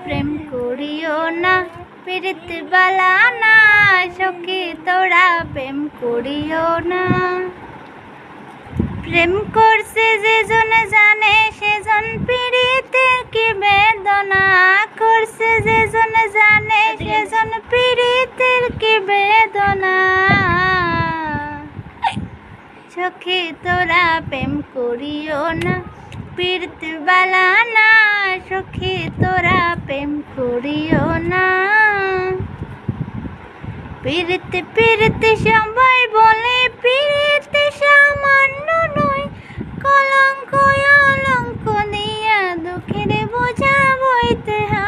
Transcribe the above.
প্রেম করিও না, পীড়িত বালা না সখী তোরা প্রেম করিও না। প্রেম করছে যেজন জানে সেজন পীড়িতের কি বেদনা, করছে যেজন জানে সেজন পীড়িতের কি বেদনা। সখী তোরা প্রেম করিও না, পীড়িত বালা না সখী তোরা প্রেম করিও না। পীড়িত পীড়িত সবাই বলে পীড়িত সামান্য নয়, কলঙ্ক অলঙ্ক দিয়া দুঃখের বোঝা বইতে হয়।